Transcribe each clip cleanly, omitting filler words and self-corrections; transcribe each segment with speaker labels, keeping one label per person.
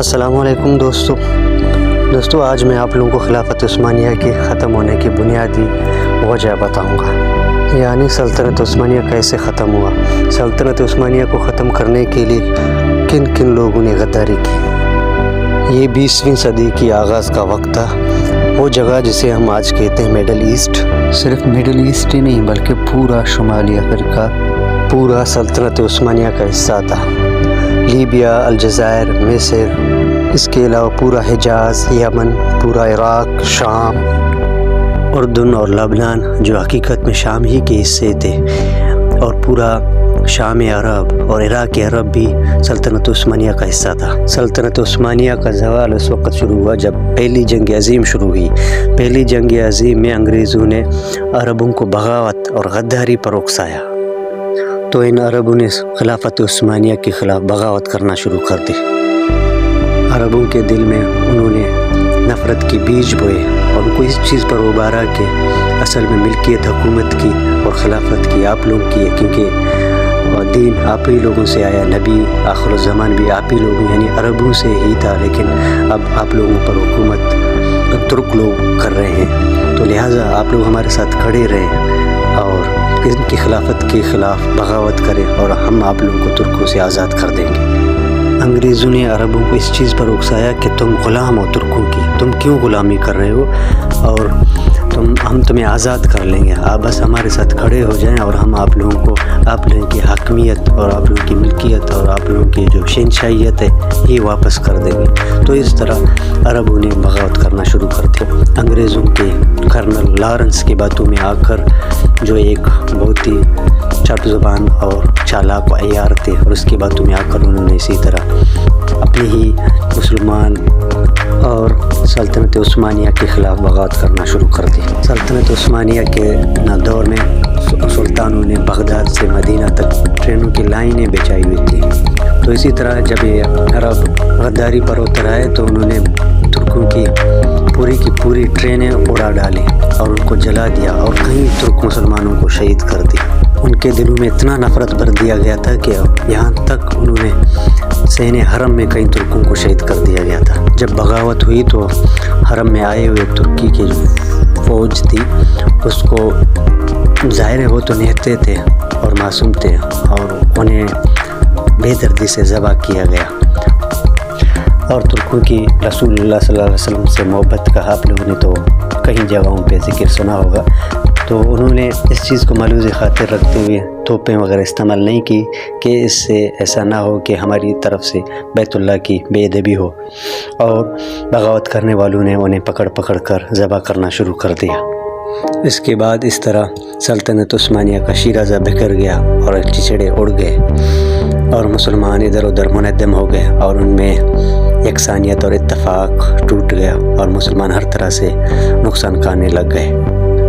Speaker 1: السلام علیکم دوستو آج میں آپ لوگوں کو خلافت عثمانیہ کے ختم ہونے کی بنیادی وجہ بتاؤں گا، یعنی سلطنت عثمانیہ کیسے ختم ہوا، سلطنت عثمانیہ کو ختم کرنے کے لیے کن کن لوگوں نے غداری کی۔ یہ 20ویں صدی کی آغاز کا وقت تھا، وہ جگہ جسے ہم آج کہتے ہیں میڈل ایسٹ۔ صرف میڈل ایسٹ ہی نہیں بلکہ پورا شمالی افریقہ پورا سلطنت عثمانیہ کا حصہ تھا۔ لیبیا، الجزائر، مصر، اس کے علاوہ پورا حجاز، یمن، پورا عراق، شام، اردن اور لبنان جو حقیقت میں شام ہی کے حصے تھے، اور پورا شام عرب اور عراق عرب بھی سلطنت عثمانیہ کا حصہ تھا۔ سلطنت عثمانیہ کا زوال اس وقت شروع ہوا جب پہلی جنگ عظیم شروع ہوئی۔ پہلی جنگ عظیم میں انگریزوں نے عربوں کو بغاوت اور غداری پر اکسایا، تو ان عربوں نے خلافت عثمانیہ کے خلاف بغاوت کرنا شروع کر دی۔ عربوں کے دل میں انہوں نے نفرت کے بیج بوئے اور ان کو اس چیز پر ابھارا کہ اصل میں ملکیت حکومت کی اور خلافت کی آپ لوگوں کی ہے، کیونکہ دین آپ ہی لوگوں سے آیا، نبی آخر الزمان بھی آپ ہی لوگوں یعنی عربوں سے ہی تھا، لیکن اب آپ لوگوں پر حکومت ترک لوگ کر رہے ہیں، تو لہٰذا آپ لوگ ہمارے ساتھ کھڑے رہیں اور ان کی خلافت کے خلاف بغاوت کریں اور ہم آپ لوگوں کو ترکوں سے آزاد کر دیں گے۔ انگریزوں نے عربوں کو اس چیز پر اکسایا کہ تم غلام ہو ترکوں کی، تم کیوں غلامی کر رہے ہو، اور ہم تمہیں آزاد کر لیں گے، آپ بس ہمارے ساتھ کھڑے ہو جائیں اور ہم آپ لوگوں کو آپ لوگوں کی حاکمیت اور آپ لوگوں کی ملکیت اور آپ لوگوں کی جو شہنشاہیت ہے یہ واپس کر دیں گے۔ تو اس طرح عربوں نے بغاوت کرنا شروع کر دیا۔ انگریزوں کے کرنل لارنس کی باتوں میں آ کر، جو ایک بہت ہی چٹ زبان اور چالاک و عیار تھے، اور اس کی باتوں میں آ کر انہوں نے اسی طرح اپنی ہی مسلمان اور سلطنت عثمانیہ کے خلاف بغاوت کرنا شروع کر دی۔ سلطنت عثمانیہ کے دور میں سلطانوں نے بغداد سے مدینہ تک ٹرینوں کی لائنیں بچھائی ہوئی تھی، تو اسی طرح جب یہ عرب غداری پر اتر آئے تو انہوں نے ترکوں کی پوری ٹرینیں اڑا ڈالی اور ان کو جلا دیا، اور کئی ترک مسلمانوں کو شہید کر دیا۔ ان کے دلوں میں اتنا نفرت بھر دیا گیا تھا کہ یہاں تک انہوں نے سین حرم میں کئی ترکوں کو شہید کر دیا گیا تھا۔ جب بغاوت ہوئی تو حرم میں آئے ہوئے ترکی کی جو فوج تھی اس کو ظاہر ہے وہ تو نہتے تھے اور معصوم تھے، اور انہیں بے دردی سے ذبح کیا گیا۔ اور ترکوں کی رسول اللہ صلی اللہ علیہ وسلم سے محبت کا آپ لوگوں نے تو کئی جگہوں پہ ذکر سنا ہوگا، تو انہوں نے اس چیز کو ملحوظ خاطر رکھتے ہوئے توپیں وغیرہ استعمال نہیں کی کہ اس سے ایسا نہ ہو کہ ہماری طرف سے بیت اللہ کی بے ادبی ہو، اور بغاوت کرنے والوں نے انہیں پکڑ کر ذبح کرنا شروع کر دیا۔ اس کے بعد اس طرح سلطنت عثمانیہ کا شیرازہ بکھر گیا اور چچڑے اڑ گئے، اور مسلمان ادھر ادھر منہدم ہو گئے، اور ان میں یکسانیت اور اتفاق ٹوٹ گیا، اور مسلمان ہر طرح سے نقصان کھانے لگ گئے۔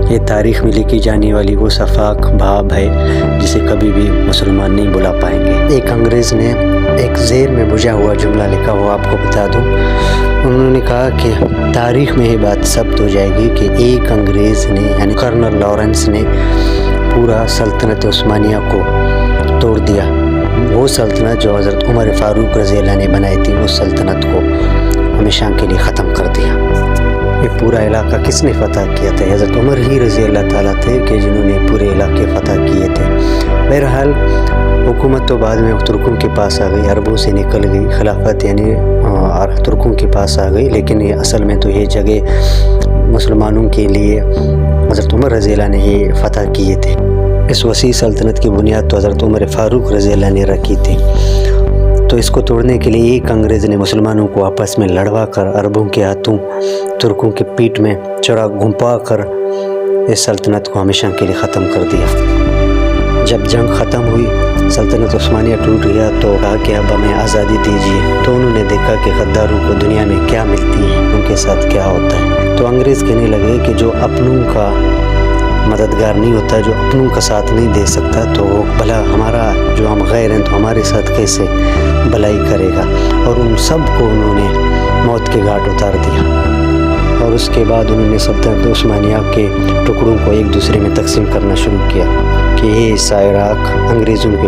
Speaker 1: یہ تاریخ میں لکھی جانے والی وہ صفاق باب ہے جسے کبھی بھی مسلمان نہیں بھلا پائیں گے۔ ایک انگریز نے ایک زیر میں بجھا ہوا جملہ لکھا، وہ آپ کو بتا دوں۔ انہوں نے کہا کہ تاریخ میں یہ بات ثبت ہو جائے گی کہ ایک انگریز نے یعنی کرنل لارنس نے پورا سلطنت عثمانیہ کو توڑ دیا۔ وہ سلطنت جو حضرت عمر فاروق رضی اللہ نے بنائی تھی، اس سلطنت کو ہمیشہ کے لیے ختم کر دیا۔ یہ پورا علاقہ کس نے فتح کیا تھا؟ حضرت عمر ہی رضی اللہ تعالیٰ تھے کہ جنہوں نے پورے علاقے فتح کیے تھے۔ بہرحال حکومت تو بعد میں ترکوں کے پاس آ گئی، عربوں سے نکل گئی، خلافت یعنی ترکوں کے پاس آ گئی، لیکن یہ اصل میں تو یہ جگہ مسلمانوں کے لیے حضرت عمر رضی اللہ نے ہی فتح کیے تھے۔ اس وسیع سلطنت کی بنیاد تو حضرت عمر فاروق رضی اللہ نے رکھی تھی، تو اس کو توڑنے کے لیے ایک انگریز نے مسلمانوں کو آپس میں لڑوا کر عربوں کے ہاتھوں ترکوں کے پیٹ میں چڑا گھنپا کر اس سلطنت کو ہمیشہ کے لیے ختم کر دیا۔ جب جنگ ختم ہوئی، سلطنت عثمانیہ ٹوٹ گیا، تو کہا کہ اب ہمیں آزادی دیجیے۔ تو انہوں نے دیکھا کہ غداروں کو دنیا میں کیا ملتی ہے، ان کے ساتھ کیا ہوتا ہے۔ تو انگریز کہنے لگے کہ جو اپنوں کا مددگار نہیں ہوتا، جو اپنوں کا ساتھ نہیں دے سکتا، تو وہ بھلا ہمارا جو ہم غیر ہیں تو ہمارے ساتھ کیسے بھلائی کرے گا۔ اور ان سب کو انہوں نے موت کے گھاٹ اتار دیا، اور اس کے بعد انہوں نے سلطنت عثمانیہ کے ٹکڑوں کو ایک دوسرے میں تقسیم کرنا شروع کیا کہ یہ حصہ عراق انگریزوں کے